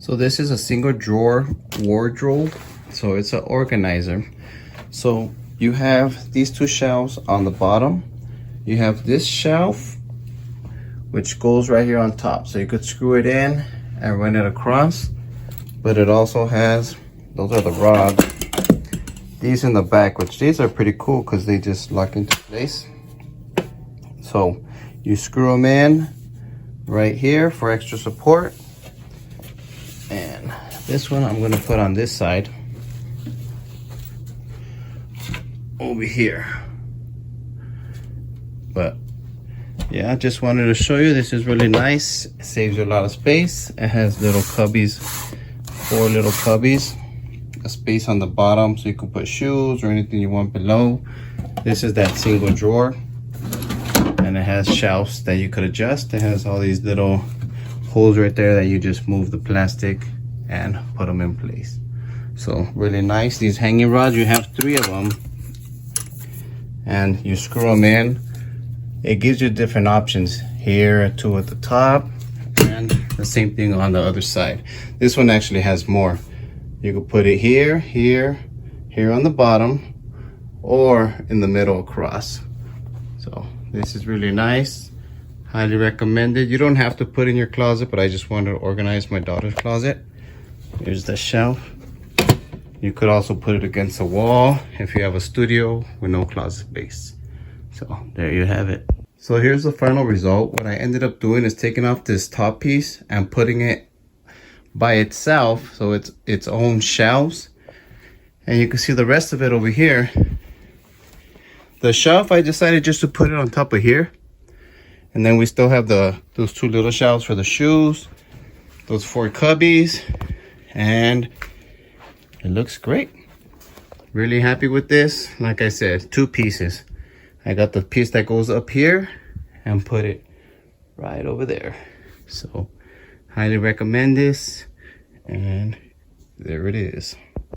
So this is a single drawer wardrobe. So it's an organizer. So you have these two shelves on the bottom. You have this shelf, which goes right here on top. So you could screw it in and run it across. But it also has, those are the rods. These in the back, which these are pretty cool because they just lock into place. So you screw them in right here for extra support. And this one I'm gonna put on this side over here. But yeah, I just wanted to show you, this is really nice. It saves you a lot of space. It has little cubbies, 4 little cubbies, a space on the bottom so you can put shoes or anything you want below. This is that single drawer, and it has shelves that you could adjust. It has all these little holes right there that you just move the plastic and put them in place. So really nice. These hanging rods, you have 3 of them, and you screw them in. It gives you different options here, 2 at the top, and the same thing on the other side. This one actually has more. You could put it here, here, here on the bottom, or in the middle across. So this is really nice. Highly recommended. You don't have to put in your closet, but I just wanted to organize my daughter's closet. Here's the shelf. You could also put it against a wall if you have a studio with no closet space. So there you have it. So here's the final result. What I ended up doing is taking off this top piece and putting it by itself, so it's its own shelves. And you can see the rest of it over here. The shelf, I decided just to put it on top of here. And then we still have those 2 little shelves for the shoes, those 4 cubbies, and it looks great. Really happy with this. Like I said, 2 pieces. I got the piece that goes up here and put it right over there. So highly recommend this, and there it is.